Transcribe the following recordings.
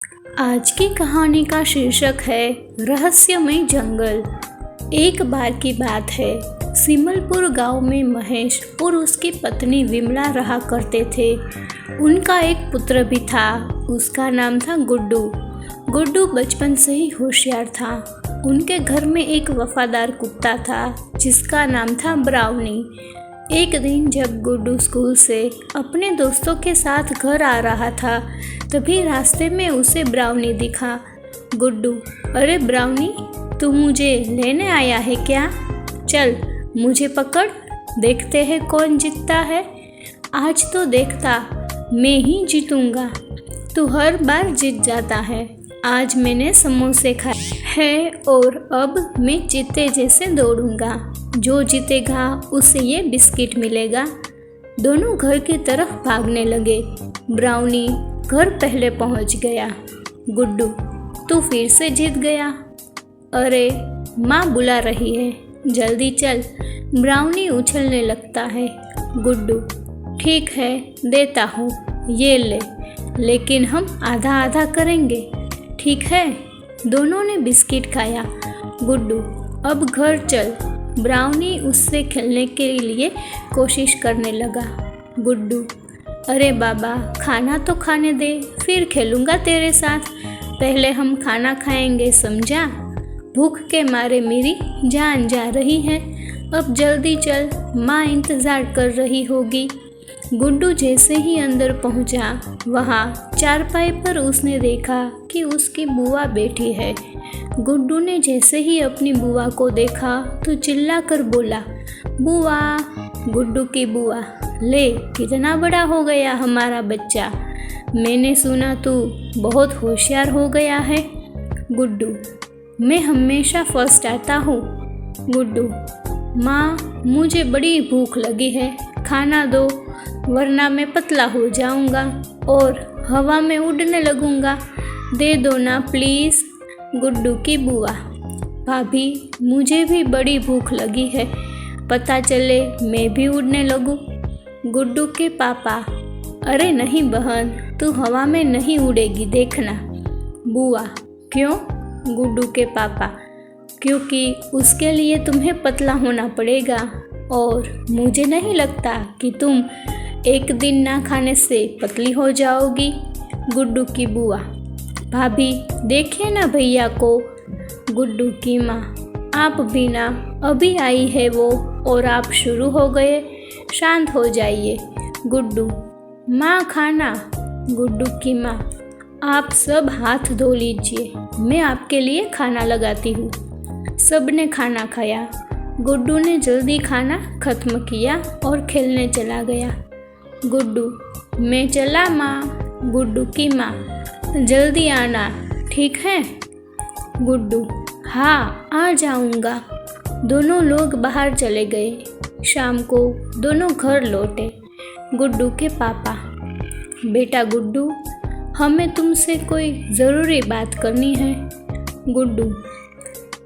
आज की कहानी का शीर्षक है रहस्यमय जंगल। एक बार की बात है, सिमलपुर गांव में महेश और उसकी पत्नी विमला रहा करते थे। उनका एक पुत्र भी था, उसका नाम था गुड्डू। गुड्डू बचपन से ही होशियार था। उनके घर में एक वफादार कुत्ता था जिसका नाम था ब्राउनी। एक दिन जब गुड्डू स्कूल से अपने दोस्तों के साथ घर आ रहा था, तभी रास्ते में उसे ब्राउनी दिखा। गुड्डू, अरे ब्राउनी, तू मुझे लेने आया है क्या? चल मुझे पकड़, देखते हैं कौन जीतता है। आज तो देखता, मैं ही जीतूंगा। तू हर बार जीत जाता है। आज मैंने समोसे खाए हैं और अब मैं चीते जैसे दौड़ूंगा। जो जीतेगा उसे ये बिस्किट मिलेगा। दोनों घर की तरफ भागने लगे। ब्राउनी घर पहले पहुंच गया। गुड्डू, तू फिर से जीत गया। अरे माँ बुला रही है, जल्दी चल। ब्राउनी उछलने लगता है। गुड्डू, ठीक है देता हूँ, ये ले, लेकिन हम आधा आधा करेंगे, ठीक है? दोनों ने बिस्किट खाया। गुड्डू, अब घर चल। ब्राउनी उससे खेलने के लिए कोशिश करने लगा। गुड्डू, अरे बाबा, खाना तो खाने दे, फिर खेलूँगा तेरे साथ। पहले हम खाना खाएंगे, समझा? भूख के मारे मेरी जान जा रही है। अब जल्दी चल, माँ इंतज़ार कर रही होगी। गुड्डू जैसे ही अंदर पहुंचा, वहाँ चारपाई पर उसने देखा कि उसकी बुआ बैठी है। गुड्डू ने जैसे ही अपनी बुआ को देखा तो चिल्लाकर बोला, बुआ। गुड्डू की बुआ, ले कितना बड़ा हो गया हमारा बच्चा। मैंने सुना तू बहुत होशियार हो गया है। गुड्डू, मैं हमेशा फर्स्ट आता हूँ। गुड्डू, माँ मुझे बड़ी भूख लगी है, खाना दो, वरना मैं पतला हो जाऊंगा और हवा में उड़ने लगूंगा। दे दो ना प्लीज़। गुड्डू की बुआ, भाभी मुझे भी बड़ी भूख लगी है, पता चले मैं भी उड़ने लगूं। गुड्डू के पापा, अरे नहीं बहन, तू हवा में नहीं उड़ेगी, देखना। बुआ, क्यों? गुड्डू के पापा, क्योंकि उसके लिए तुम्हें पतला होना पड़ेगा और मुझे नहीं लगता कि तुम एक दिन ना खाने से पतली हो जाओगी। गुड्डू की बुआ, भाभी देखिए ना भैया को। गुड्डू की माँ, आप भी ना, अभी आई है वो और आप शुरू हो गए, शांत हो जाइए। गुड्डू, माँ खाना। गुड्डू की माँ, आप सब हाथ धो लीजिए, मैं आपके लिए खाना लगाती हूँ। सब ने खाना खाया। गुड्डू ने जल्दी खाना खत्म किया और खेलने चला गया। गुड्डू, मैं चला माँ। गुड्डू की माँ, जल्दी आना, ठीक है? गुड्डू, हाँ आ जाऊँगा। दोनों लोग बाहर चले गए। शाम को दोनों घर लौटे। गुड्डू के पापा, बेटा गुड्डू, हमें तुमसे कोई ज़रूरी बात करनी है। गुड्डू,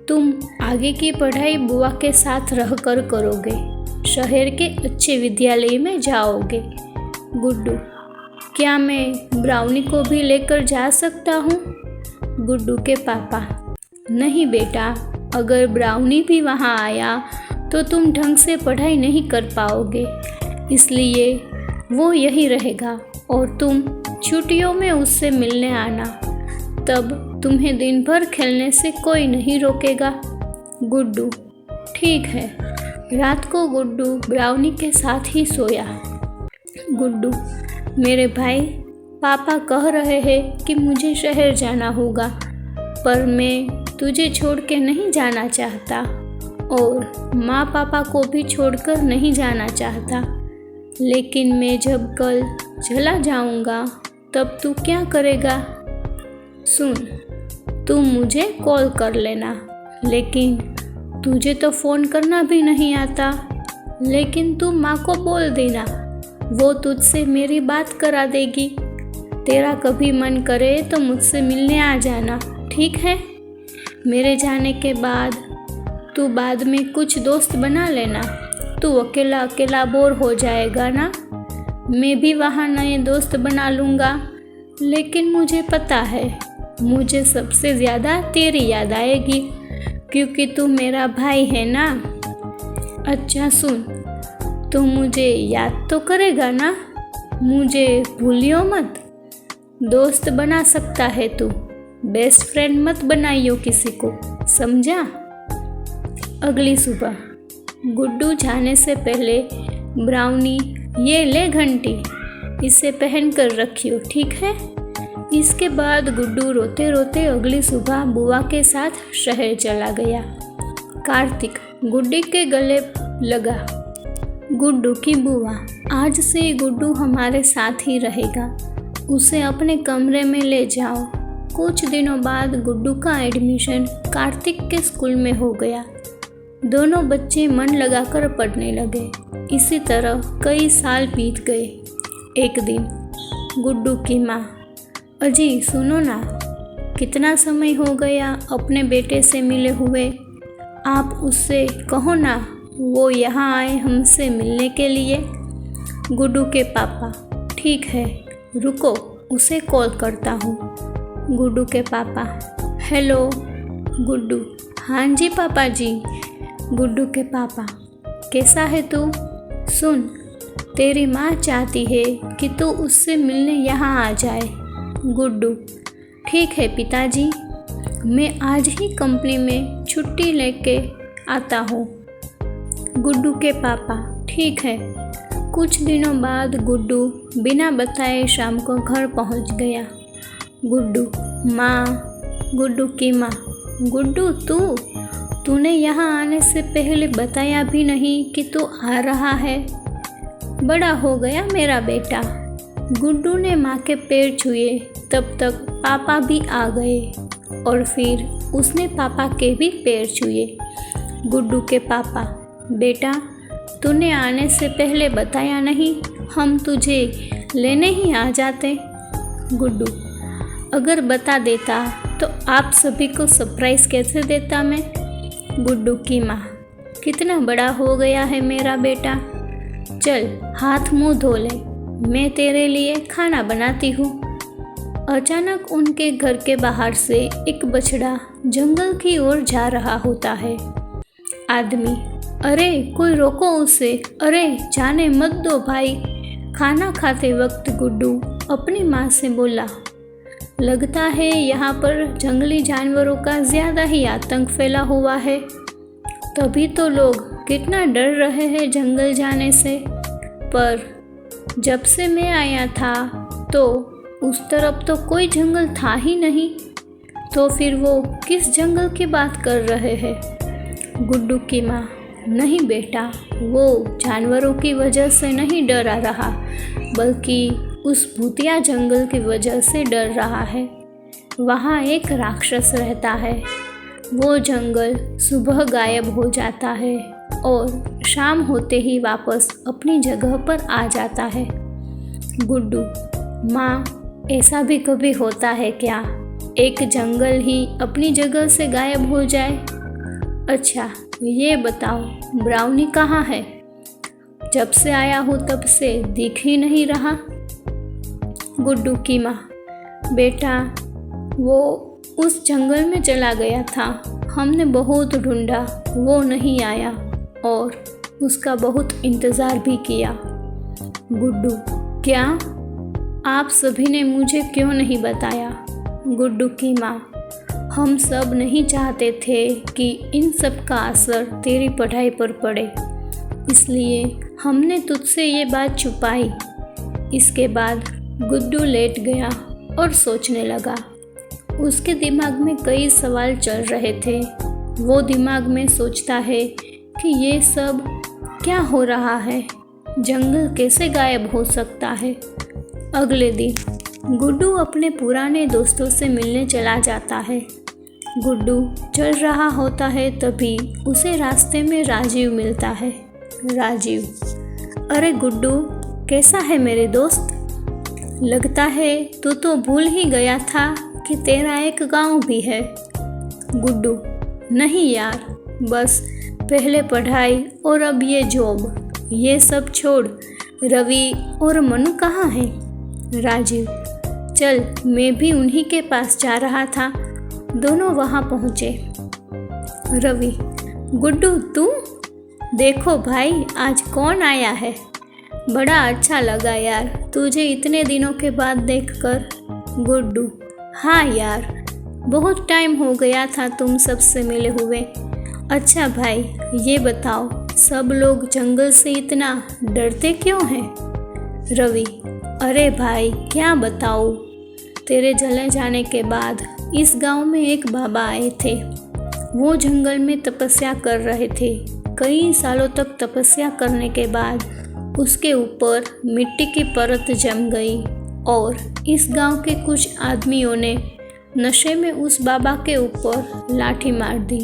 तुम आगे की पढ़ाई बुआ के साथ रहकर करोगे, शहर के अच्छे विद्यालय में जाओगे। गुड्डू, क्या मैं ब्राउनी को भी लेकर जा सकता हूँ? गुड्डू के पापा, नहीं बेटा, अगर ब्राउनी भी वहाँ आया तो तुम ढंग से पढ़ाई नहीं कर पाओगे, इसलिए वो यही रहेगा और तुम छुट्टियों में उससे मिलने आना, तब तुम्हें दिन भर खेलने से कोई नहीं रोकेगा। गुड्डू, ठीक है। रात को गुड्डू ब्राउनी के साथ ही सोया। गुड्डू, मेरे भाई, पापा कह रहे हैं कि मुझे शहर जाना होगा, पर मैं तुझे छोड़ के नहीं जाना चाहता और माँ पापा को भी छोड़कर नहीं जाना चाहता, लेकिन मैं जब कल चला जाऊँगा तब तू क्या करेगा? सुन, तू मुझे कॉल कर लेना, लेकिन तुझे तो फ़ोन करना भी नहीं आता। लेकिन तू माँ को बोल देना, वो तुझसे मेरी बात करा देगी। तेरा कभी मन करे तो मुझसे मिलने आ जाना, ठीक है? मेरे जाने के बाद तू बाद में कुछ दोस्त बना लेना। तू अकेला अकेला बोर हो जाएगा ना, मैं भी वहाँ नए दोस्त बना लूँगा। लेकिन मुझे पता है मुझे सबसे ज़्यादा तेरी याद आएगी, क्योंकि तू मेरा भाई है ना। अच्छा सुन, तू मुझे याद तो करेगा ना? मुझे भूलियो मत। दोस्त बना सकता है तू, बेस्ट फ्रेंड मत बनाइयो किसी को, समझा? अगली सुबह गुड्डू जाने से पहले, ब्राउनी ये ले घंटी, इसे पहन कर रखियो, ठीक है? इसके बाद गुड्डू रोते रोते अगली सुबह बुआ के साथ शहर चला गया। कार्तिक गुड्डी के गले लगा। गुड्डू की बुआ, आज से गुड्डू हमारे साथ ही रहेगा, उसे अपने कमरे में ले जाओ। कुछ दिनों बाद गुड्डू का एडमिशन कार्तिक के स्कूल में हो गया। दोनों बच्चे मन लगाकर पढ़ने लगे। इसी तरह कई साल बीत गए। एक दिन गुड्डू की माँ, अजी सुनो ना, कितना समय हो गया अपने बेटे से मिले हुए, आप उससे कहो ना वो यहाँ आए हमसे मिलने के लिए। गुड्डू के पापा, ठीक है रुको, उसे कॉल करता हूँ। गुड्डू के पापा, हेलो। गुड्डू, हाँ जी पापा जी। गुड्डू के पापा, कैसा है तू? सुन, तेरी माँ चाहती है कि तू उससे मिलने यहाँ आ जाए। गुड्डू, ठीक है पिताजी, मैं आज ही कंपनी में छुट्टी लेके आता हूँ। गुड्डू के पापा, ठीक है। कुछ दिनों बाद गुड्डू बिना बताए शाम को घर पहुँच गया। गुड्डू, माँ। गुड्डू की माँ, गुड्डू तूने यहाँ आने से पहले बताया भी नहीं कि तू आ रहा है। बड़ा हो गया मेरा बेटा। गुड्डू ने माँ के पैर छुए, तब तक पापा भी आ गए और फिर उसने पापा के भी पैर छुए। गुड्डू के पापा, बेटा तूने आने से पहले बताया नहीं, हम तुझे लेने ही आ जाते। गुड्डू, अगर बता देता तो आप सभी को सरप्राइज़ कैसे देता मैं। गुड्डू की माँ, कितना बड़ा हो गया है मेरा बेटा, चल हाथ मुंह धो ले, मैं तेरे लिए खाना बनाती हूँ। अचानक उनके घर के बाहर से एक बछड़ा जंगल की ओर जा रहा होता है। आदमी, अरे कोई रोको उसे, अरे जाने मत दो भाई। खाना खाते वक्त गुड्डू अपनी माँ से बोला, लगता है यहाँ पर जंगली जानवरों का ज़्यादा ही आतंक फैला हुआ है, तभी तो लोग कितना डर रहे हैं जंगल जाने से। पर जब से मैं आया था तो उस तरफ तो कोई जंगल था ही नहीं, तो फिर वो किस जंगल की बात कर रहे हैं। गुड्डू की माँ, नहीं बेटा, वो जानवरों की वजह से नहीं डरा रहा, बल्कि उस भूतिया जंगल की वजह से डर रहा है। वहाँ एक राक्षस रहता है। वो जंगल सुबह गायब हो जाता है और शाम होते ही वापस अपनी जगह पर आ जाता है। गुड्डू, माँ, ऐसा भी कभी होता है क्या, एक जंगल ही अपनी जगह से गायब हो जाए? अच्छा ये बताओ, ब्राउनी कहाँ है? जब से आया हूँ तब से दिख ही नहीं रहा। गुड्डू की माँ, बेटा वो उस जंगल में चला गया था, हमने बहुत ढूंढा, वो नहीं आया और उसका बहुत इंतज़ार भी किया। गुड्डू, क्या? आप सभी ने मुझे क्यों नहीं बताया? गुड्डू की माँ, हम सब नहीं चाहते थे कि इन सब का असर तेरी पढ़ाई पर पड़े, इसलिए हमने तुझसे ये बात छुपाई। इसके बाद गुड्डू लेट गया और सोचने लगा। उसके दिमाग में कई सवाल चल रहे थे। वो दिमाग में सोचता है कि ये सब क्या हो रहा है, जंगल कैसे गायब हो सकता है। अगले दिन गुड्डू अपने पुराने दोस्तों से मिलने चला जाता है। गुड्डू चल रहा होता है, तभी उसे रास्ते में राजीव मिलता है। राजीव, अरे गुड्डू, कैसा है मेरे दोस्त? लगता है तू तो भूल ही गया था कि तेरा एक गांव भी है। गुड्डू, नहीं यार, बस पहले पढ़ाई और अब ये जॉब, ये सब छोड़। रवि और मनु कहाँ हैं? राजीव, चल, मैं भी उन्हीं के पास जा रहा था। दोनों वहाँ पहुँचे। रवि, गुड्डू तू? देखो भाई, आज कौन आया है। बड़ा अच्छा लगा यार तुझे इतने दिनों के बाद देखकर। गुड्डू, हाँ यार, बहुत टाइम हो गया था तुम सबसे मिले हुए। अच्छा भाई, ये बताओ सब लोग जंगल से इतना डरते क्यों हैं? रवि, अरे भाई क्या बताऊँ, तेरे चले जाने के बाद इस गांव में एक बाबा आए थे। वो जंगल में तपस्या कर रहे थे। कई सालों तक तपस्या करने के बाद उसके ऊपर मिट्टी की परत जम गई और इस गांव के कुछ आदमियों ने नशे में उस बाबा के ऊपर लाठी मार दी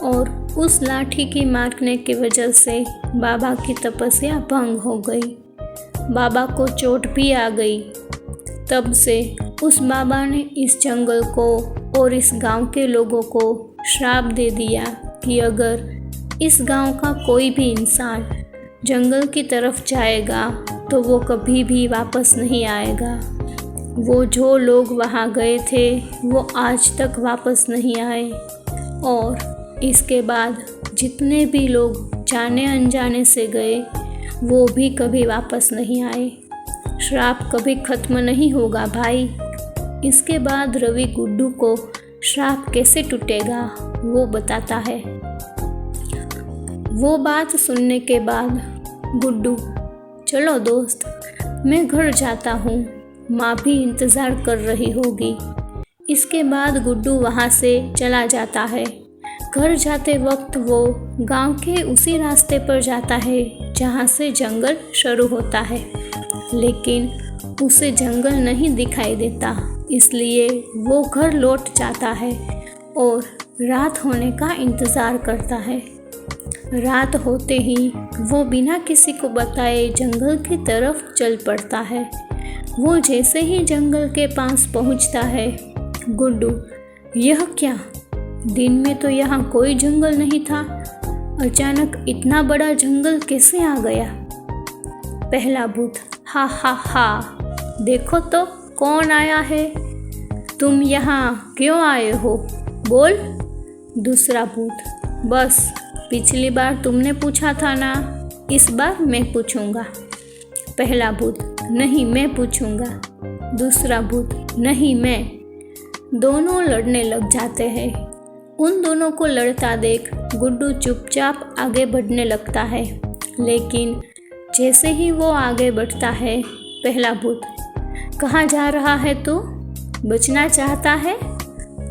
और उस लाठी की मारने की वजह से बाबा की तपस्या भंग हो गई। बाबा को चोट भी आ गई। तब से उस बाबा ने इस जंगल को और इस गांव के लोगों को श्राप दे दिया कि अगर इस गांव का कोई भी इंसान जंगल की तरफ जाएगा तो वो कभी भी वापस नहीं आएगा। वो जो लोग वहाँ गए थे वो आज तक वापस नहीं आए और इसके बाद जितने भी लोग जाने अनजाने से गए वो भी कभी वापस नहीं आए। श्राप कभी खत्म नहीं होगा भाई। इसके बाद रवि गुड्डू को श्राप कैसे टूटेगा वो बताता है। वो बात सुनने के बाद गुड्डू, चलो दोस्त, मैं घर जाता हूँ, माँ भी इंतज़ार कर रही होगी। इसके बाद गुड्डू वहाँ से चला जाता है। घर जाते वक्त वो गांव के उसी रास्ते पर जाता है जहाँ से जंगल शुरू होता है, लेकिन उसे जंगल नहीं दिखाई देता, इसलिए वो घर लौट जाता है और रात होने का इंतज़ार करता है। रात होते ही वो बिना किसी को बताए जंगल की तरफ चल पड़ता है। वो जैसे ही जंगल के पास पहुंचता है, गुड्डू, यह क्या? दिन में तो यहाँ कोई जंगल नहीं था, अचानक इतना बड़ा जंगल कैसे आ गया? पहला भूत, हा हा हा, देखो तो कौन आया है। तुम यहाँ क्यों आए हो, बोल। दूसरा भूत, बस पिछली बार तुमने पूछा था ना, इस बार मैं पूछूंगा। पहला भूत, नहीं मैं पूछूंगा। दूसरा भूत, नहीं मैं। दोनों लड़ने लग जाते हैं। उन दोनों को लड़ता देख गुड्डू चुपचाप आगे बढ़ने लगता है, लेकिन जैसे ही वो आगे बढ़ता है, पहला भूत, कहाँ जा रहा है तू? बचना चाहता है?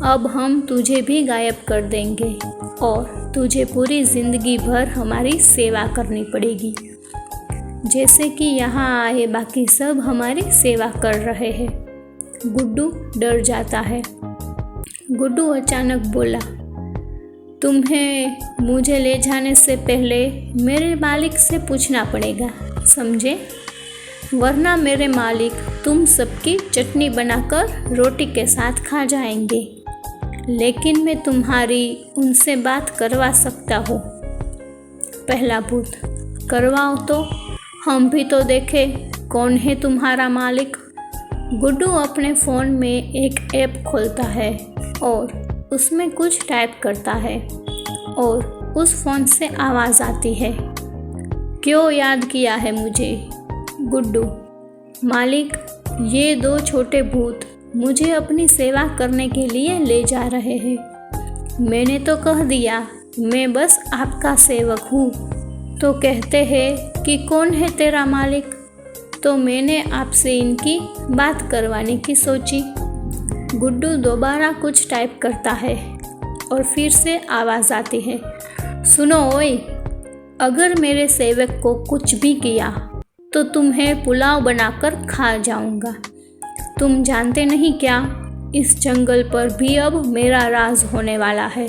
अब हम तुझे भी गायब कर देंगे और तुझे पूरी ज़िंदगी भर हमारी सेवा करनी पड़ेगी, जैसे कि यहाँ आए बाकी सब हमारी सेवा कर रहे हैं। गुड्डू डर जाता है। गुड्डू अचानक बोला, तुम्हें मुझे ले जाने से पहले मेरे मालिक से पूछना पड़ेगा, समझे? वरना मेरे मालिक तुम सबकी चटनी बनाकर रोटी के साथ खा जाएंगे। लेकिन मैं तुम्हारी उनसे बात करवा सकता हूँ। पहला भूत, करवाओ तो, हम भी तो देखें कौन है तुम्हारा मालिक। गुड्डू अपने फ़ोन में एक ऐप खोलता है और उसमें कुछ टाइप करता है और उस फ़ोन से आवाज़ आती है, क्यों याद किया है मुझे? गुड्डू, मालिक, ये दो छोटे भूत मुझे अपनी सेवा करने के लिए ले जा रहे हैं। मैंने तो कह दिया मैं बस आपका सेवक हूँ, तो कहते हैं कि कौन है तेरा मालिक? तो मैंने आपसे इनकी बात करवाने की सोची। गुड्डू दोबारा कुछ टाइप करता है और फिर से आवाज़ आती है, सुनो ओए, अगर मेरे सेवक को कुछ भी किया तो तुम्हें पुलाव बनाकर खा जाऊंगा। तुम जानते नहीं क्या, इस जंगल पर भी अब मेरा राज होने वाला है।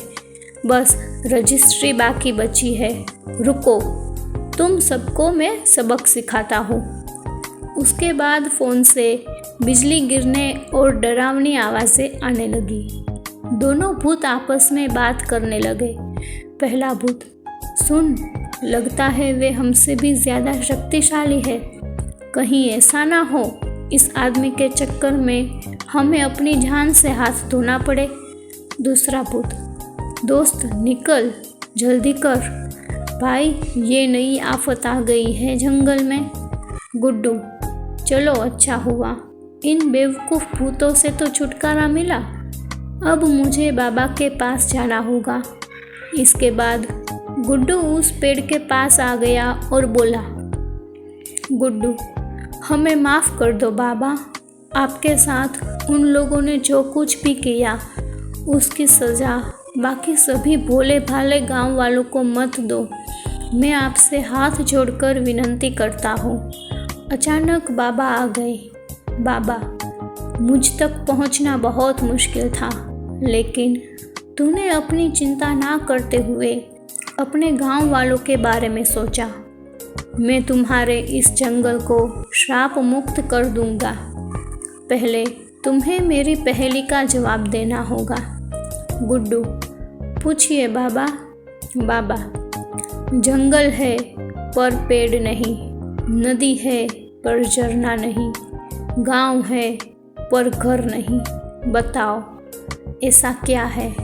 बस रजिस्ट्री बाकी बची है। रुको, तुम सबको मैं सबक सिखाता हूँ। उसके बाद फ़ोन से बिजली गिरने और डरावनी आवाज़ें आने लगी। दोनों भूत आपस में बात करने लगे। पहला भूत, सुन, लगता है वे हमसे भी ज़्यादा शक्तिशाली है। कहीं ऐसा ना हो इस आदमी के चक्कर में हमें अपनी जान से हाथ धोना पड़े। दूसरा भूत, दोस्त निकल, जल्दी कर भाई, ये नई आफत आ गई है जंगल में। गुड्डू, चलो अच्छा हुआ, इन बेवकूफ़ भूतों से तो छुटकारा मिला। अब मुझे बाबा के पास जाना होगा। इसके बाद गुड्डू उस पेड़ के पास आ गया और बोला, गुड्डू, हमें माफ़ कर दो बाबा, आपके साथ उन लोगों ने जो कुछ भी किया उसकी सज़ा बाकी सभी भोले भाले गांव वालों को मत दो। मैं आपसे हाथ जोड़कर विनती करता हूँ। अचानक बाबा आ गए। बाबा, मुझ तक पहुँचना बहुत मुश्किल था, लेकिन तूने अपनी चिंता ना करते हुए अपने गांव वालों के बारे में सोचा। मैं तुम्हारे इस जंगल को श्राप मुक्त कर दूंगा। पहले तुम्हें मेरी पहेली का जवाब देना होगा। गुड्डू, पूछिए बाबा। बाबा, जंगल है पर पेड़ नहीं, नदी है पर झरना नहीं, गांव है पर घर नहीं, बताओ ऐसा क्या है?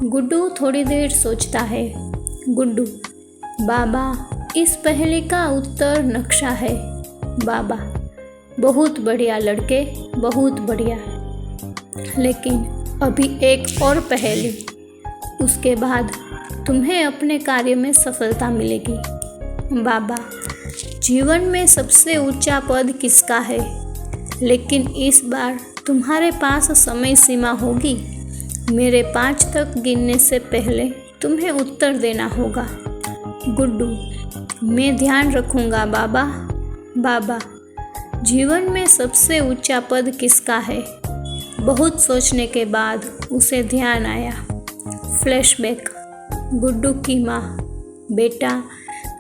गुड्डू थोड़ी देर सोचता है। गुड्डू, बाबा, इस पहेली का उत्तर नक्शा है। बाबा, बहुत बढ़िया लड़के, बहुत बढ़िया, लेकिन अभी एक और पहेली, उसके बाद तुम्हें अपने कार्य में सफलता मिलेगी। बाबा, जीवन में सबसे ऊंचा पद किसका है? लेकिन इस बार तुम्हारे पास समय सीमा होगी। मेरे 5 तक गिनने से पहले तुम्हें उत्तर देना होगा। गुड्डू, मैं ध्यान रखूँगा बाबा। बाबा, जीवन में सबसे ऊंचा पद किसका है? बहुत सोचने के बाद उसे ध्यान आया। फ्लैशबैक। गुड्डू की माँ, बेटा,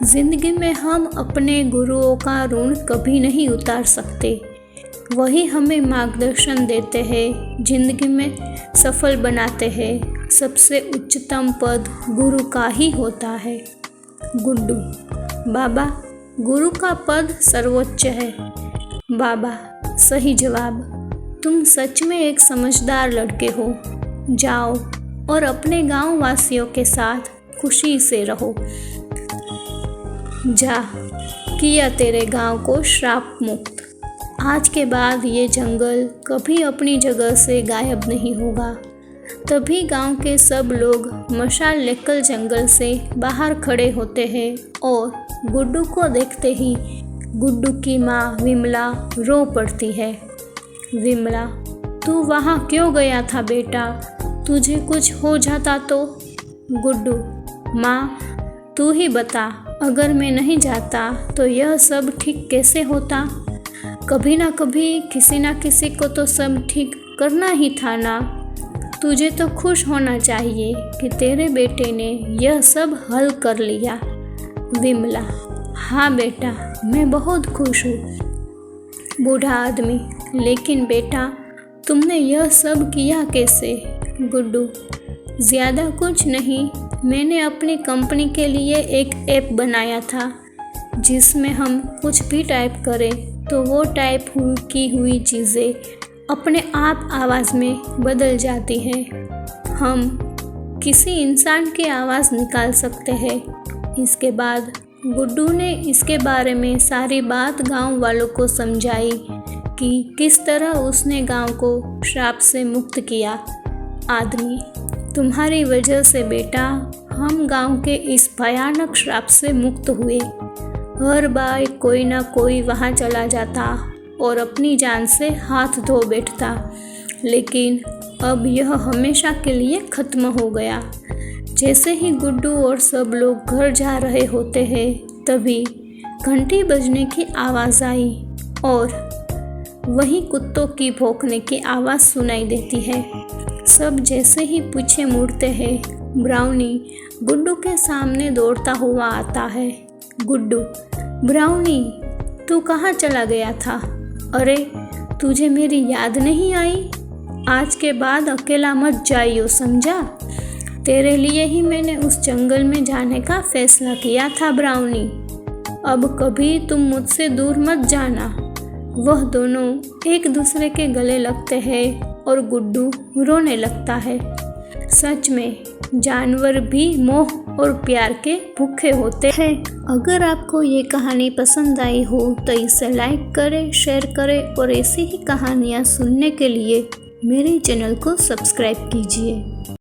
जिंदगी में हम अपने गुरुओं का ऋण कभी नहीं उतार सकते। वही हमें मार्गदर्शन देते हैं, जिंदगी में सफल बनाते हैं। सबसे उच्चतम पद गुरु का ही होता है। गुड्डू, बाबा, गुरु का पद सर्वोच्च है। बाबा, सही जवाब। तुम सच में एक समझदार लड़के हो। जाओ और अपने गांव वासियों के साथ खुशी से रहो। जा, किया तेरे गांव को श्राप मुक्त। आज के बाद ये जंगल कभी अपनी जगह से गायब नहीं होगा। तभी गांव के सब लोग मशाल लेकर जंगल से बाहर खड़े होते हैं और गुड्डू को देखते ही गुड्डू की माँ विमला रो पड़ती है। विमला, तू वहाँ क्यों गया था बेटा? तुझे कुछ हो जाता तो? गुड्डू, माँ तू ही बता, अगर मैं नहीं जाता तो यह सब ठीक कैसे होता? कभी ना कभी किसी ना किसी को तो सब ठीक करना ही था ना। तुझे तो खुश होना चाहिए कि तेरे बेटे ने यह सब हल कर लिया। विमला, हाँ बेटा, मैं बहुत खुश हूँ। बूढ़ा आदमी, लेकिन बेटा तुमने यह सब किया कैसे? गुड्डू, ज़्यादा कुछ नहीं, मैंने अपनी कंपनी के लिए एक ऐप बनाया था जिसमें हम कुछ भी टाइप करें तो वो टाइप की हुई चीज़ें अपने आप आवाज़ में बदल जाती हैं। हम किसी इंसान की आवाज़ निकाल सकते हैं। इसके बाद गुड्डू ने इसके बारे में सारी बात गांव वालों को समझाई कि किस तरह उसने गांव को श्राप से मुक्त किया। आदमी, तुम्हारी वजह से बेटा हम गांव के इस भयानक श्राप से मुक्त हुए। हर बार कोई ना कोई वहाँ चला जाता और अपनी जान से हाथ धो बैठता, लेकिन अब यह हमेशा के लिए ख़त्म हो गया। जैसे ही गुड्डू और सब लोग घर जा रहे होते हैं, तभी घंटी बजने की आवाज़ आई और वहीं कुत्तों की भौंकने की आवाज़ सुनाई देती है। सब जैसे ही पीछे मुड़ते हैं, ब्राउनी गुड्डू के सामने दौड़ता हुआ आता है। गुड्डू, ब्राउनी, तू कहाँ चला गया था? अरे, तुझे मेरी याद नहीं आई? आज के बाद अकेला मत जाइयो, समझा? तेरे लिए ही मैंने उस जंगल में जाने का फैसला किया था ब्राउनी। अब कभी तुम मुझसे दूर मत जाना, वह दोनों एक दूसरे के गले लगते हैं और गुड्डू रोने लगता है। सच में जानवर भी मोह और प्यार के भूखे होते हैं। अगर आपको ये कहानी पसंद आई हो तो इसे लाइक करें, शेयर करें और ऐसी ही कहानियाँ सुनने के लिए मेरे चैनल को सब्सक्राइब कीजिए।